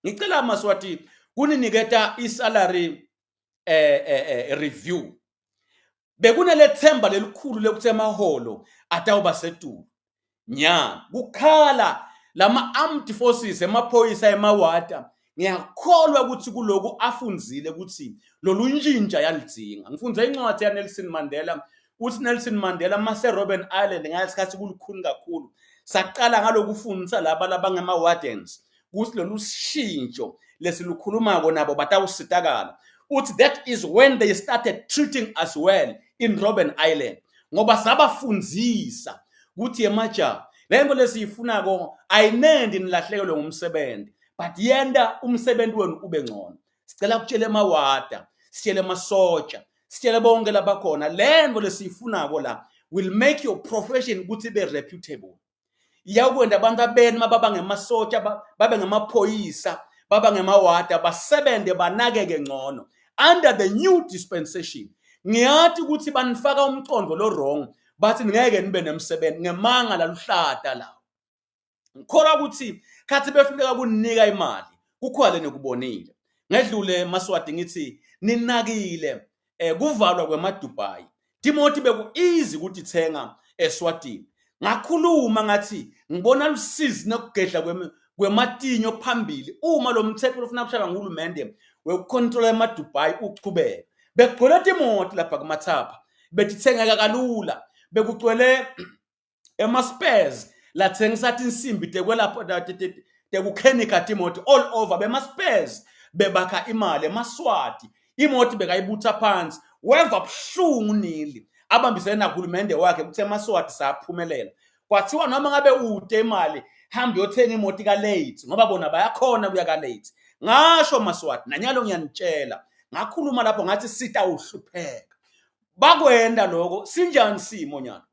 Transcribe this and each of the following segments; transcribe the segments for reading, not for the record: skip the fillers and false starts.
ngicela Maswati kuniniketa isalary review bekunelethemba lelikhulu lekuthi emaholo atawuba setulu nya kukhala lama armed forces emaphoyisa emawata ngiyakholwa ukuthi kuloku afunzile ukuthi lolu njinja yalidzinga ngifunze incwadi ya Nelson Mandela uthi Nelson Mandela mase Robben Island ngasikhathi kulukhuni kakhulu saqala ngalokufundisa laba ngema wardens ukuthi lolu shintsho lesilukhuluma nabo batawusitakala uthi that is when they started treating us well in Robben Island ngoba sabafundzisa ukuthi emaja lento lesiyifunako ayinendi nilahlekelwe ngumsebenzi but yenda umsebenzi wenu ube ngcono sicela kutshele emawada sitshele emasotsha sitshele bonke labakhona lento lesiyifunako la will make your profession ukuthi be reputable iyakwenda abantu abeni mababa ngemasotsha babe ngamaphoyisa baba ngemawada basebenze banakeke ngcono under the new dispensation ngiyathi ukuthi banifaka umcondo lo wrong bathi ngeke nibe nemsebenzi ngemanga laluhlata lawo ngikholwa ukuthi khathi behluleka kunika imali kukhwale nekubonile ngedlule Maswati ngithi ninakile kuvalwa kwemaDubai Timothy beku easy ukuthi thenga eSwatini ngakhuluma ngathi ngibona lusizi nokugedla kwematinyo phambili uma lo mthetho ufuna kushaya nguhulumende wekucontrol emaDubai uchubeka begcwele Timothy lapha kumathapha betithengeka kalula bekucwele emaspares lathengisa insimbi tekwelapha tekukhenika Timothy all over bemaspares bebakha imali emaswati imoto bekayibutha phansi weva buhlungu nili abambisene nakhulumende wakhe kuthe emaswati saphumelela kwathiwa noma ngabe ude imali hamba yothenga imoto ka late ngoba bona bayakhona kuya ka late ngasho Maswati nanyalo ngiyanitshela ngakhuluma lapho ngathi sita uhlupheka bakwenda lokho sinjani simo nyana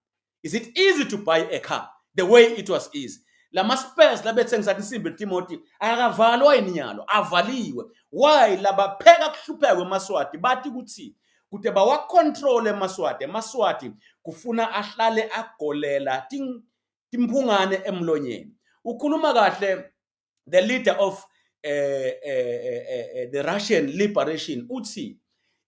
is it easy to buy a car the way it was easy lama spares labethengisa insimbi Timothy akavalwa ininyalo avaliwe why labapheka kuhlupheka kweMaswati bathi kuthi kude bawa control eMaswati kufuna ahlale agolela timphungane emlonyeni ukhuluma kahle the leader of the Russian liberation uthi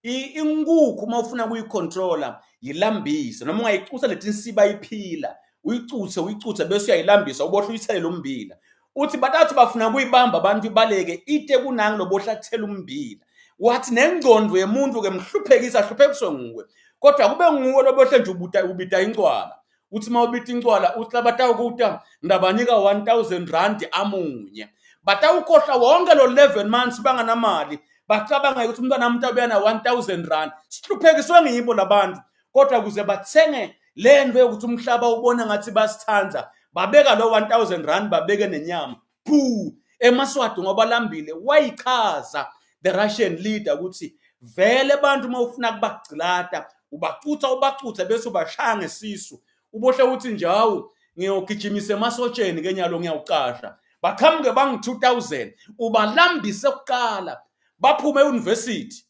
inkukhu mawufuna kuyicontrola yilambise noma ungayicusa letinsiba iphila uyicuthe bese uyayilambisa ubohla uyithele umbila uthi batathi bafuna kuyibamba abantu ibaleke ite kunangi lobohla kuthela umbila wathi nengcondo yemuntu ke mhluphekisa hluphekiswe nguwe kodwa kube nguwe lobohle nje ubita incwala uthi mawubita incwala uthi labatawukuta ndabanika 1000 rand amunye batawukhohla wonke lo 11 months banganamali bacabanga ukuthi umntwana namuntu abuyana 1000 rand sihluphekiswe ngibo labantu kodwa kuze bathenge lento yokuthi umhlaba ubona ngathi basithanza babeka lo 1000 rand babeke nenyama phu eMaswati ngoba lambile wayichaza the Russian leader ukuthi vele abantu mawufuna kubagcilata ubacutha bese ubashaya ngesisu ubohle uthi njawu ngiyogijimisa emasotsheni kenyalo ngiyawuqasha bakhamke bang 2000 ubalambise ukuqala baphume euniversity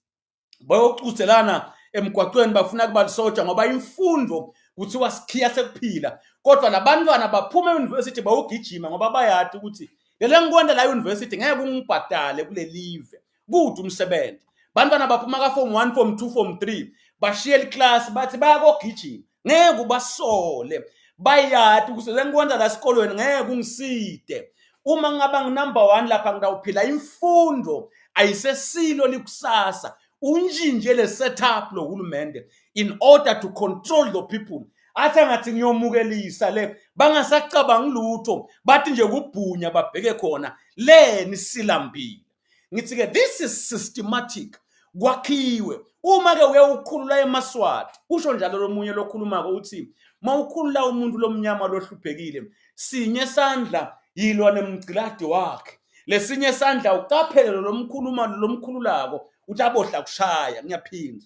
bayocuthelana emgwaqweni bafuna kuba lisotsha ngoba imfundo kuthiwa sikhiya sekuphila kodwa labantwana baphuma euniversity bayogijima ngoba bayathi ukuthi lele ngikwenda la university ngeke ungibhadale kule live kude umsebenzi bantwana baphuma ka form 1 form 2 form 3 bashiya iclass bathi bayakogijima ngeke ubasole bayathi ukuthi ngikwenda la esikolweni ngeke ungiside uma ngaba nginumber 1 lapha ngidawuphila imfundo ayisesilo likusasa unjinje le setup lo hulumende in order to control the people athe ngathi ngiyomukelisa le bangasacabanga lutho bathi nje kubhunya babheke khona le nisilambile ngithi ke this is systematic kwakhiwe uma ke uyawukhulula eMaswati usho njalo lomunye lokhuluma uthi mawukhulula umuntu lomnyama lohluphekile sinye sandla yilwa nemgciladi wakhe lesinye sandla uqaphele lomkhululako uthi abohla kushaya ngiyaphinda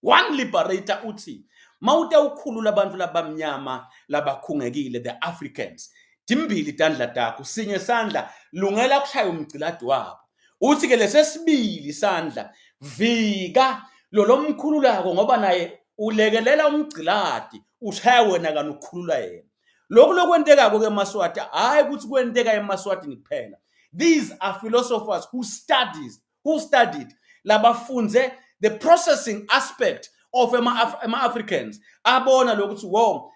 one liberator uthi mawute ukhulula abantu labamnyama labakhungekile the Africans dimbili tandla takho sinye sandla lungela kushaya umgciladi wabo uthi ke lesesibili sandla vika lomkhululako ngoba naye ulekelela umgciladi ushaya wena kanukhulula yena lokhu lokwenteka ke eMaswati hayi ukuthi kwenteka eMaswati kuphela These are philosophers who studied labafunze the processing aspect of ama-Africans. Abona lokuthi wow,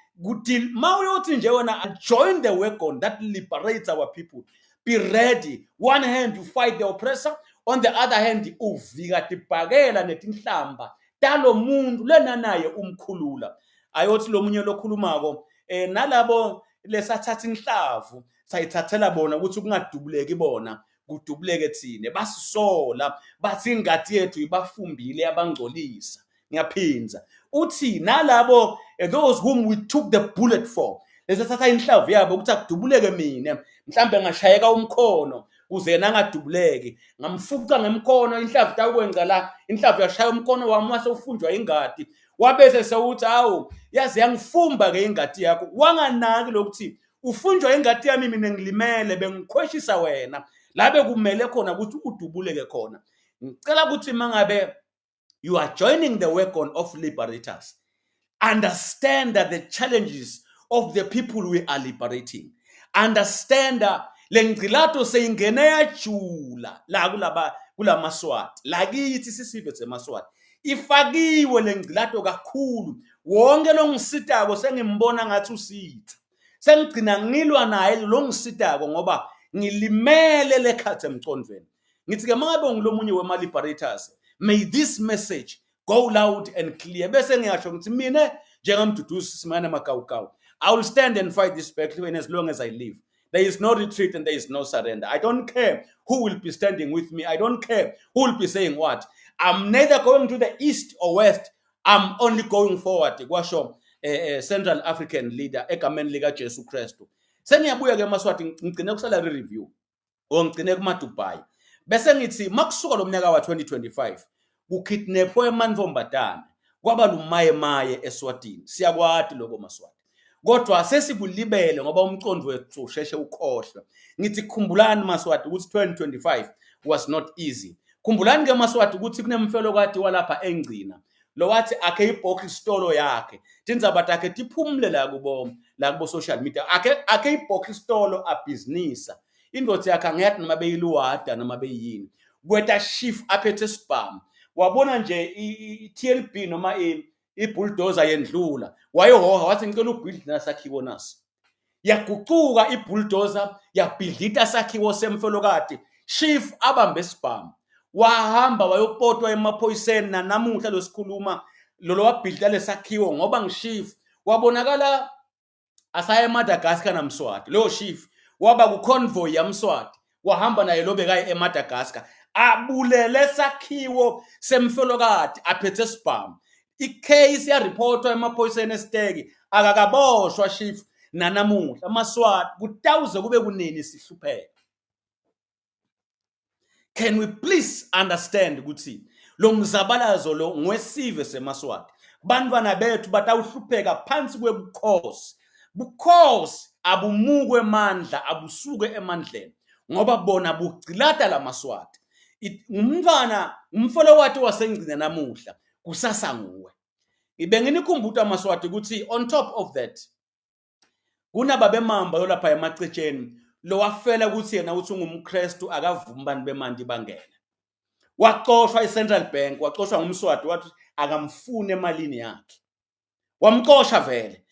mawuyothi nje wena join the wagon that liberates our people. Be ready. One hand you fight the oppressor, on the other hand uvika tibhakela netinhlamba talo muntu lena naye umkhulula. Ayothi lo munye lokhulumako nalabo lesathatha inhlavu sayithathela bona ukuthi kungadubuleki bona kudubuleke thine basisola bathi ingadi yethu ibafumbile yabangcolisa. Ngiyaphinza uthi nalabo those whom we took the bullet for lesathatha inhlavu yabo ukuthi akudubuleke mina mhlambe ngashayeka umkhono kuze yena angadubuleki ngamfuqa ngemkhono inhlavu takwenza la inhlavu yashaya umkhono wami wase ufunjwa ingadi wabese sewuthi awu yazi yangifumba ke ingadi yakho wanganaki lokuthi ufunjwa ingadi yami mina ngilimele bengikhweshisa wena labe kumele khona ukuthi udubuleke khona. Ngicela ukuthi mangabe you are joining the wagon of liberators, understand that the challenges of the people we are liberating, understand lengcilato seyingene yajula la kulamaswati lakithi sisive semaswati ifakiwe lengcilato kakhulu wonke lo ngisitako sengimbona ngathi usitha sengigcina ngilwa naye lo ngisitako ngoba ngilimele lekhathe emcondweni. Ngithi ke mangabe ngilomunye wema liberators, may this message go loud and clear. Bese ngiyasho ngithi mina njengamduduzi Simane Makawukawu, I will stand and fight this battle as long as I live. There is no retreat and there is no surrender. I don't care who will be standing with me. I don't care who will be saying what. I'm neither going to the east or west. I'm only going forward. Kwasho Central African leader egameni lika Jesu Kristu. Sengiyabuya ke Maswati ngigcine kusalary review o ngigcine kuma Dubai. Bese ngithi makusuka lo mnyaka wa 2025 kukidnapwe emanvombatana kwaba lumaye eSwatini. Siyakwati lokho Maswati. Kodwa sesikulibele ngoba umcondo wethu usheshe ukhohlwa. Ngithi khumbulani Maswati ukuthi 2025 was not easy. Khumbulani ke Maswati ukuthi kunemfelo kade walapha engcina lo wathi akhe ibox store yakhe tindzaba takhe tiphumule la kubo social media akhe ibox store a business indodza yakhe angiyathi noma beyiluwada noma beyini kweta chief aphethe spam wabona nje iTLB noma ibulldozer yendlula wayehoha wathi ngicela ubuild nasakhiwo naso yaguquka ibulldozer yabhidlita sakhiwo semfelo kade chief abambe spam wahamba wayopotwa emaphoyiseni namuhla losikhuluma lo wabhidla lesakhiwo ngoba ngishifu wabonakala asaya eMadagascar naMswati. Lo chief waba ku convoy yaMswati wahamba naye lobekaye eMadagascar abulele sakhiwo semfelokati aphethe spam. Icase ya reportwa emaphoyiseni esiteki akakaboshwa chief nanamuhla aMaswati kutawuze kube kunini sihlupheka. Can we please understand ukuthi lo mzabalazo lo ngwesive seMaswati bantwana bethu batawuhlupheka phansi kwebukhosi bukhosi abumukwe emandla abusuke emandleni ngoba bona bugcilata laMaswati umfolo wathi wasengcina namuhla kusasa nguwe. Ibenginikhumbuta aMaswati ukuthi on top of that kunababemamba yolapha emacetsheni lo wafela ukuthi yena uthi ungumKristu akavumi abantu bemandi bangena. Waqoshwa iCentral Bank waqoshwa ngumSwati wathi akamfuni emalini yakhe. Wamqosha vele.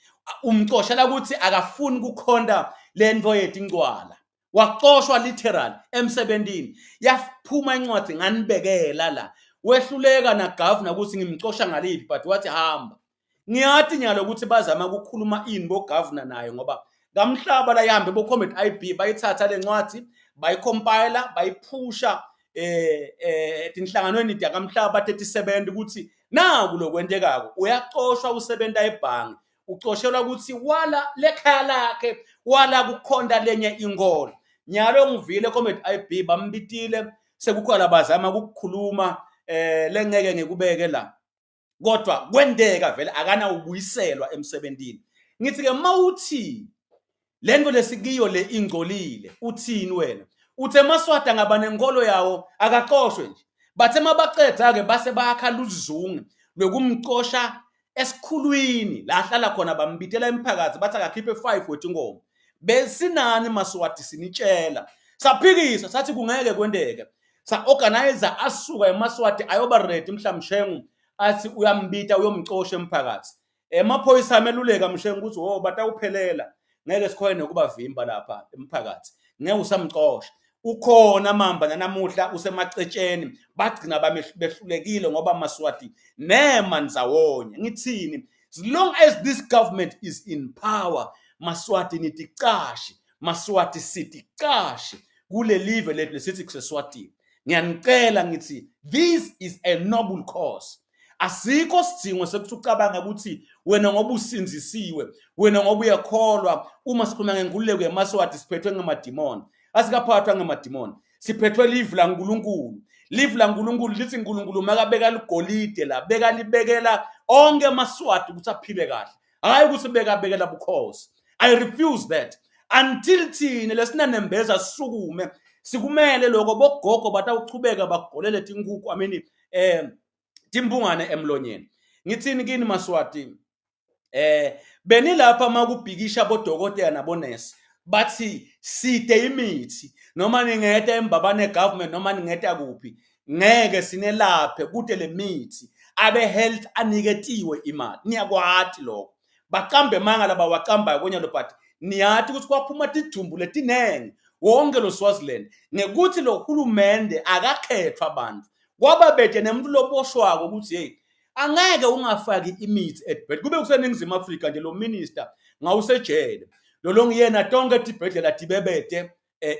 Umqoshela ukuthi akafuni ukukhonda lento yethu ingcwala. Waqoshwa literal emsebenzini. Yaphuma incwadi nganibekela la. Wehluleka na governor ukuthi ngimqosha ngaliphi but wathi hamba. Ngiyathi nyalo ukuthi bazama ukukhuluma bo governor nayo ngoba ngamhlaba la ihambe bo Comet IB bayithatha lencwadi bayicompiler bayiphusha tinhlanganweni yakamhlaba 37 ukuthi naku lokwentekako uyaqoshwa usebenta ebhangi uqoshelwa ukuthi wala lekhaya lakhe wala kukhonda lenye ingolo nyalo ngivile Comet IB bambitile sekukhona bazama ukukhuluma lengeke ngikubeke la kodwa kwendeka vele akana ubuyiselwa emsebentini. Ngithi ke mawuthi lento lesikiyo le ingcolile uthini wena uthe Maswati angaba nenkolo yawo akaqoshwe nje bathe mabaqeda ke base bayakhala uzungu lokumqosha esikhulwini la hlala khona bambitela emphakathi bathi akakhiphe 5 wethi ingoma besinani Maswati sinitshela saphikisa sathi kungeke kwendeke, sa-organize asuka eMaswati ayoba ready mhlamshengu athi uyambita uyomcosha emphakathi. Emaphoyisa ameluleka mshengu ukuthi ho batawuphelela ngeke sikhona nokubavimba lapha emphakathi, ngeke usamcosha. Ukhona mamba nanamuhla usemacetsheni bagcina behlulekile ngoba Maswati nema ndzawonye. Ngithini? As long as this government is in power, Maswati niticashi, Maswati siticashi kule live lethu lesithi kuseswatini. Ngiyanicela ngithi this is a noble cause. Asikho sidingo sekuthi ucabanga ukuthi wena ngoba usinzisiwe, wena ngoba uyakholwa. Uma sikhuluma ngenkululeko yeMaswati siphethwe ngamadimoni. Asikaphathwa ngamadimoni, siphethwe live la uNkulunkulu. Live la uNkulunkulu lithi uNkulunkulu makabeka ligolide la beka libekela onke eMaswati ukuthi aphile kahle, hayi ukuthi bekabekela bukhosi. I refuse that. Until thina lesinanembeza sisukume sikumele lokho bogogo batawuchubeka bagolele tinkukhu timbungane emlonyeni. Ngithini kini Maswati? Benilapha makubhikisha bodokotela nabonesi bathi side imithi noma ningeta embabane government noma ningeta kuphi ngeke sinelaphe kude le mithi abe health aniketiwe imali. Niyakwati lokho baqambe mangala bawaqamba konyalo but niyathi ukuthi kwaphuma tidumbu letinenge wonke lo Swaziland ngekuthi lo hulumende akakhethwa abantu kwababethe nemuntu loboshwako ukuthi hey angeke ungafaki imithi edbed kube kuseningizimu Afrika nje lo minister ngawusejele lo ngiyena tonke tibhedlela tibebede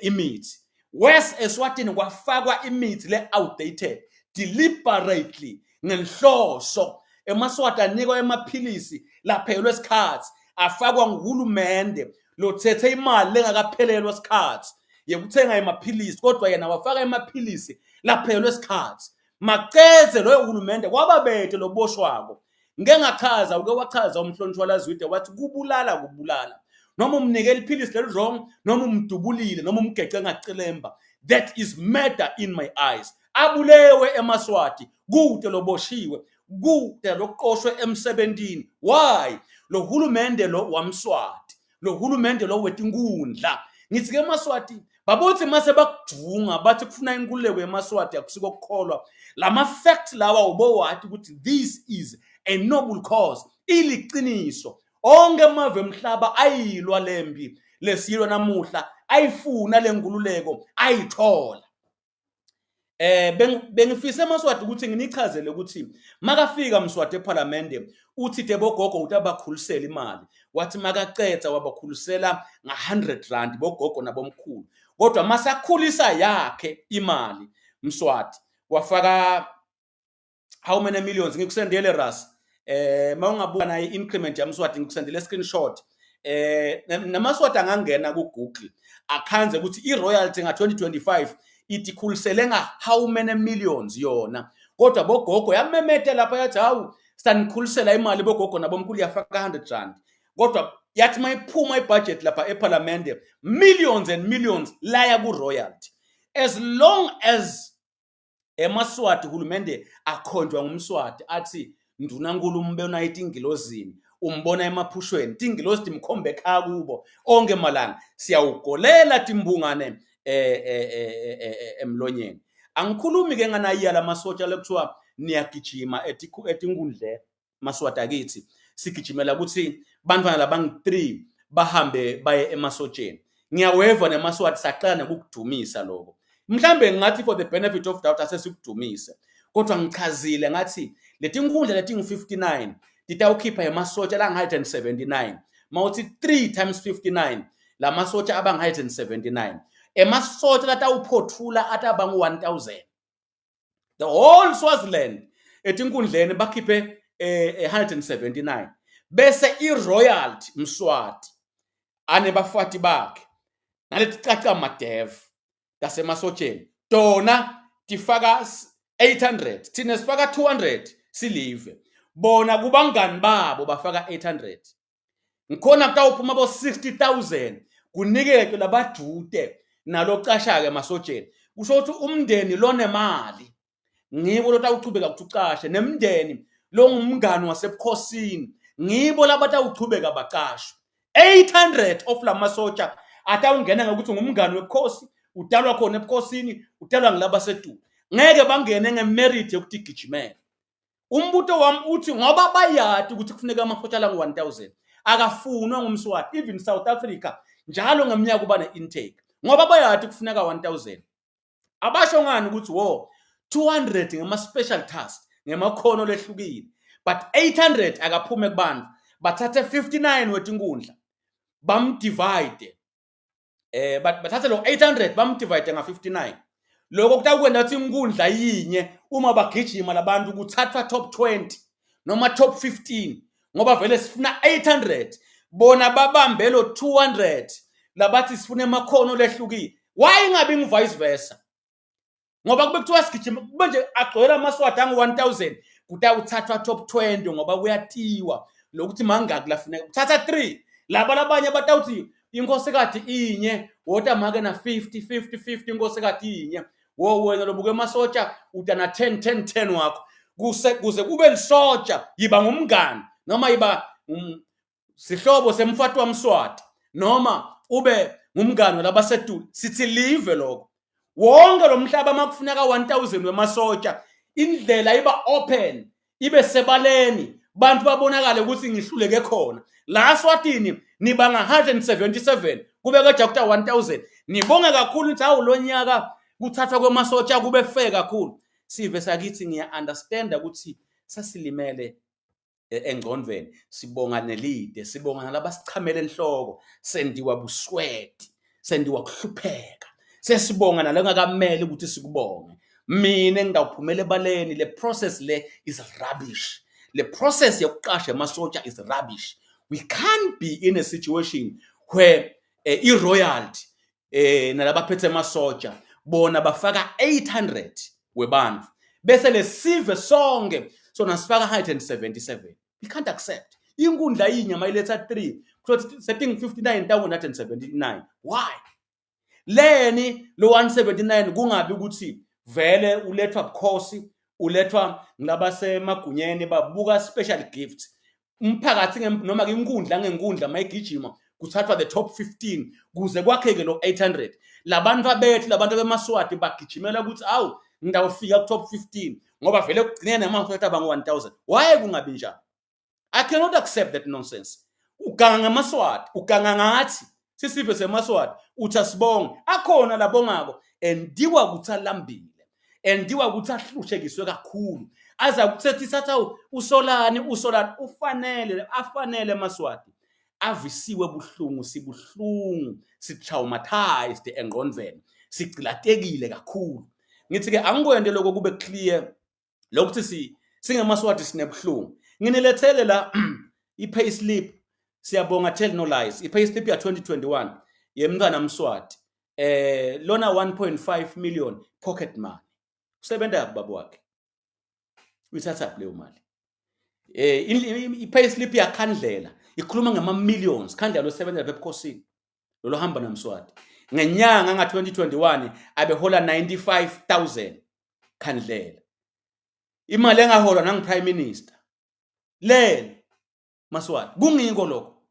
imithi. West eSwatini kwafakwa imithi le outdated deliberately ngenhloso. eMaswati anikwa emaphilisi laphelwe isikhathi afakwa nguhulumende lo thethe imali lengakaphelelwa isikhathi yekuthenga emaphilisi kodwa yena wafaka emaphilisi laphelwe isikhathi. Maceze lo uhulumende kwababethe lo boshwako. Ngeke ngachaza uke wachaza umhlonishwa laZwide wathi kubulala noma umnikela iphilisi leli wrong noma umdubulile noma umgece ngacelemba. That is murder in my eyes. Abulewe eMaswati kude loboshiwe kude loqoshwe emsebentini. Why? Lo hulumende lo wamSwati, lo hulumende lo wetinkundla. Ngithi ke eMaswati babothi mase bakujunga bathi kufuna inkululeko yeMaswati akusiko ukukholwa. Lama fact lawa ubowathi ukuthi this is a noble cause. Iliqiniso. Onke amave emhlaba ayilwa lempi lesiyilwa namuhla ayifuna lenkululeko ayithola. Bengifisa eMaswati ukuthi nginichazele ukuthi makafika Mswati eParliament uthi tebogogo utabakhulisela imali wathi makacetha wabakhulisela nga R100 bogogo nabomkhulu kodwa masakhulisa yakhe imali Mswati wafaka how many millions ngikusendele ras mawungabuka na increment yaMswati ngikusendele screenshot naMaswati angangena ku Google akhanze ukuthi iroyalty nga2025 ithi khulisele nga how many millions yona kodwa bogogo yamemete lapha yathi hawu sanikhulisela imali bogogo nabomkhulu yafaka R100 kodwa yathi mayiphuma ibudget lapha eParliament millions and millions laya ku royalty. As long as eMaswati hulumende akhonjwa ngumSwati athi ndunankulu umbona itingilozini umbona emaphushweni tingilozi timkhombe ekhaya kubo onke malanga siyawugolela timbungane emlonyeni. Angikhulumi ke nganayiyala masotsha lekuthiwa niyagijima etinkundle Maswati akithi sigijimela ukuthi bantwana labangi3 bahambe baye emasotsheni. Ngiyaweva neMaswati saqala nokukudumisa lokho. Mhlambe ngathi for the benefit of doubt asesikudumise kodwa ngichazile ngathi letinkundla letingu59 titawukhipha emasotsha la 179 mawuthi 3 times 59 la masotsha abanga 179 emasotsha latawuphothula atabangu 1000. The whole Swaziland etinkundleni bakhiphe 179 bese iroyalty Mswati ane bafati bakhe naleticaca madev tasemasotsheni tona tifaka 800 thina sifaka 200 silive bona kubangani babo bafaka 800 ngikhona kutawuphuma bo 60,000 kunikeke labajude nalocasha ke emasotsheni kusho ukuthi umndeni lonemali ngibo lotawuchubeka ukucashe nemndeni lo ngumngani wasebukhosini ngibo labatawuchubeka baqashwe 800 of la masotsha atawungena ngokuthi ngumngani webukhosi udalwa khona ebukhosini, udalwa ngilaba seTulu. Ngeke bangene ngemerit yokuthi igijimele. Umbuto wami uthi ngoba bayati ukuthi kufuneka amafutha la ngu-1000 akafunwa ngumswati, even South Africa njalo ngeminyaka kuba ne-intake ngoba bayati kufuneka 1000. Abasho ngani ukuthi 200 ngama-special task ngemakhono lehlukile, but 800 akaphume kubantu. Bathathe 59 wetingundla bamdivide, bathathe lo 800 bamdivide nga-59. Lokho kutakwenda ukuthi inkundla yinye uma bagijima labantu kuthathwa top 20 noma top 15 ngoba vele sifuna 800 bona babambe lo 200 labathi sifuna emakhono lehlukile. Why ngabe ngivice versa? Ngoba kube kuthiwa sigijima kube nje agcwele amaswati angu-1000 kutawuthathwa top 20 ngoba kuyatiwa lokuthi mangaki lafuneka kuthatha 3 laba labanye batawuthi inkosikati inye wota make na 50 inkosikati inye. Wena lobuke emasotsha utana 10 wakho kuze kube lisotsha yiba ngumngani noma yiba sihlobo semfati wamswati noma ube ngumngani labaseTulu. Sithi live lokho wonke lo mhlaba makufuneka 1000 wemasotsha, indlela iba open, ibe sebaleni, bantu babonakale ukuthi ngihluleke khona. La Swatini niba nga-177 kube kaja kuta 1000. Nibonge kakhulu ukuthi hawu lo nyaka kuthathwa kwemasotsha kube fair kakhulu. Sive sakithi ngiya-understanda ukuthi sasilimele engcondweni, sibonga nelide, sibonga nalabasichamele enhloko, sendiwa busweti, sendiwa kuhlupheka, sesibonga nalengakamele ukuthi sikubonge. Mina engidawuphumela ebaleni, le process le is rubbish. Le process yokuqasha emasotsha is rubbish. We can't be in a situation where i-royalty nalabaphethe emasotsha bona bafaka 800 webantu bese lesive sonke sona sifaka 177. We can't accept. Inkundla yinye mayiletha 3 setting 59,179. Why? Leni lo 179 kungabi ukuthi vele ulethwa bukhosi, ulethwa ngabasemagunyeni babuka special gifts. Umphakathi noma inkundla ngenkundla mayigijima kuthathwa the top 15 kuze kwakheke lo 800. Labantu abethu labantu bemaswati bagijimela ukuthi awu ngidawufika ku top 15 ngoba vele kugcine namafutha abangu-1000. Why kungabi njalo? I cannot accept that nonsense. Uganga ngamaswati, uganga ngathi sisive semaswati uthasibonga akhona labongako endiwa kuthalambile, endiwa ukuthi ahlushekiswe kakhulu aza kuthethi satha usolani afanele emaswati avisiwe buhlungu, sibuhlungu, si-traumatized engqondweni, sigcilatekile kakhulu. Ngithi ke angikwende lokho kube clear lokuthi singemaswati sinebuhlungu. Nginilethele la i-payslip, siyabonga tell no lies, i-payslip ya 2021 yemntwana mswati lona 1.5 million pocket money. Usebenza yakubaba wakhe, uyithatha leyo mali. I-payslip yakhandlela ikhuluma ngama-millions. Khandlela osebenza ebukhosini lo hamba namswati ngenyanga nga-2021 abehola 95,000 Khandlela, imali engaholwa nangu-prime minister. Lele maswati kungiko lokho.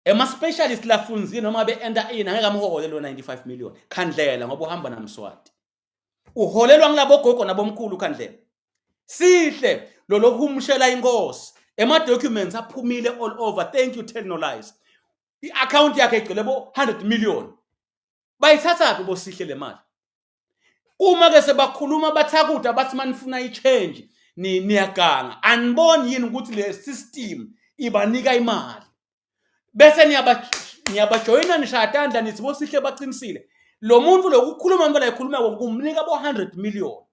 Ema-specialist lafunzile noma be-enda in angeke amhole lo 95 million Khandlela ngoba uhamba namswati. Uholelwa ngilabogogo nabomkhulu Khandlela. Sihle lo lokumshela inkosi. Ema-documents aphumile all over. Thank you tell no lies. I-account yakhe igcwele bo 100 million. Bayithathaphi bosihle le mali? Uma ke sebakhuluma bathakuda bathi manifuna i-change niyaganga, aniboni yini ukuthi le system ibanika imali bese niyabajoyina nishayatandla nithi bosihle baqinisile lo muntu lokukhuluma ngala ikhuluma kumnika bo 100 million.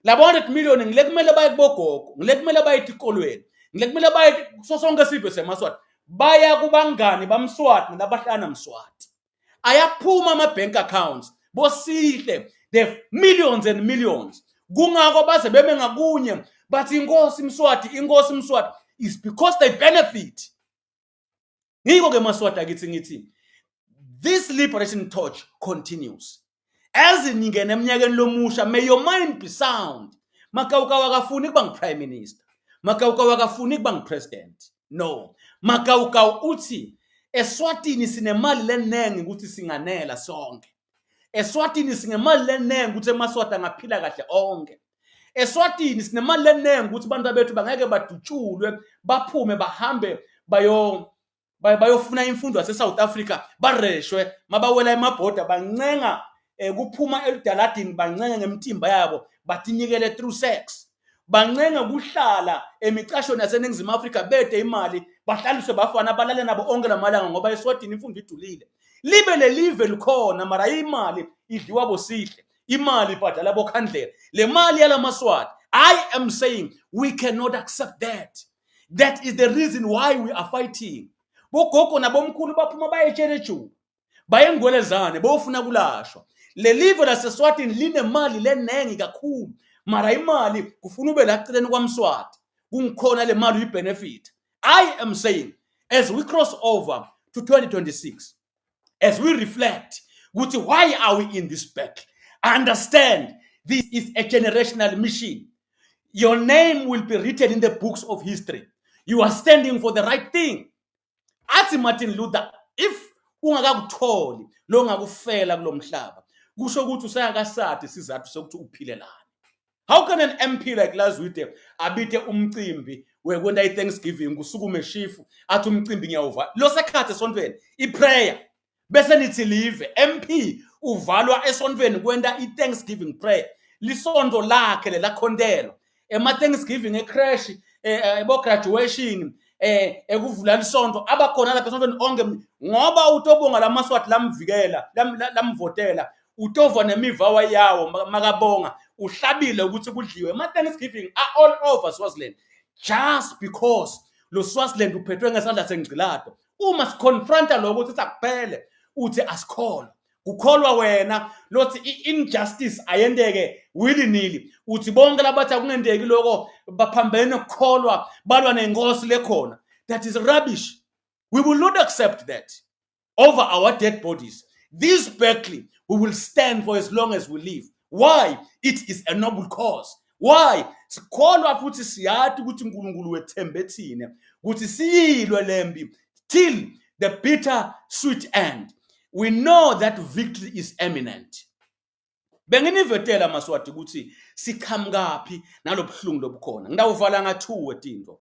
Labo 100 million ngile kumele baye kubogogo, ngile kumele baye etikolweni, ngile kumele baye sosonke sive semaswati, baya kubangani bamswati nabahlana mswati. Ayaphuma ama-bank accounts bosihle, the millions and millions. Kungako baze bebe ngakunye bathi inkosi mswati is because they benefit. Ngiko ke maswati akithi ngithi this liberation torch continues. As ningene eminyakeni lomusha, may your mind be sound. Makawuka wakafuni kuba ngu-prime minister, makawuka wakafuni kuba ngu-president. No, makawuka uthi eSwatini sinemali lenengi ukuthi singanela sonke. eSwatini sinemali lenengi ukuthi eMaswati angaphila kahle onke. eSwatini sinemali lenengi ukuthi abantu bethu bangeke badutshulwe baphume bahambe bayofuna imfundo yaseSouth Africa bareshwe mabawela emabhoda bancenga kuphuma elidaladini bancenga ngemtimba yabo batinyikele through sex. Bancenga kuhlala emicashweni yaseNingizimu Afrika bede imali bahlaliswe bafana balale nabo onke lamalanga ngoba eSwatini imfundo idulile. Libe lelive likhona mara imali idliwa bosihle. Imali ibhadala bokhandlela. Le mali yalaMaswati. I am saying we cannot accept that. That is the reason why we are fighting. Bogogo nabomkhulu baphuma bayetshela eJuba. Bayengwelezane bofuna kulashwa. Le live laseSwatini linemali lenengi kakhulu. Mara imali kufuna ube la eceleni kwaMswati. Kungikhona le mali uyibenefit. I am saying as we cross over to 2026, as we reflect, why are we in this battle? Understand, this is a generational mission. Your name will be written in the books of history. You are standing for the right thing. Athi Martin Luther, if ungakakutholi lo ngakufela kulomhlaba, kusho ukuthi usayakasathi sizathu sokuthi uphile lana. How can an MP like Lazwide abite umcimbi wekwenda iThanksgiving kusukume shifu athi umcimbi ngiyawuva lo sekhathe esontweni iprayer bese nithi live MP uvalwa esontweni kwenda iThanksgiving prayer lisonto lakhe lelakhondelo ema-Thanksgiving ecrash ebo-graduation ekuvula lisonto abakhona lapha esontweni onke ngoba utobonga laMaswati lamvikela lamvotela utova nemiva yawo makabonga uhlabile ukuthi kudliwe ema-Thanksgiving all over Swaziland just because lo Swaziland uphethwe ngesandla sengcilado. Uma siconfronta lokho ukuthi akuphele uthi asikholwa kukholwa wena lothi injustice ayendeke willy nilly uthi bonke labathi akungendeki lokho baphambene ukukholwa balwa nenkosi lekhona. That is rubbish. We will not accept that over our dead bodies. This battle we will stand for as long as we live. Why? It is a noble cause. Why? Sikholwa futhi siyathi ukuthi uNkulunkulu wethembe thina ukuthi siyilwe lembi till the bitter sweet end. We know that victory is imminent. Benginivetela Maswati ukuthi sikhamkapi nalobuhlungu lobukhona. Ngidawuvala nga2 wetinto.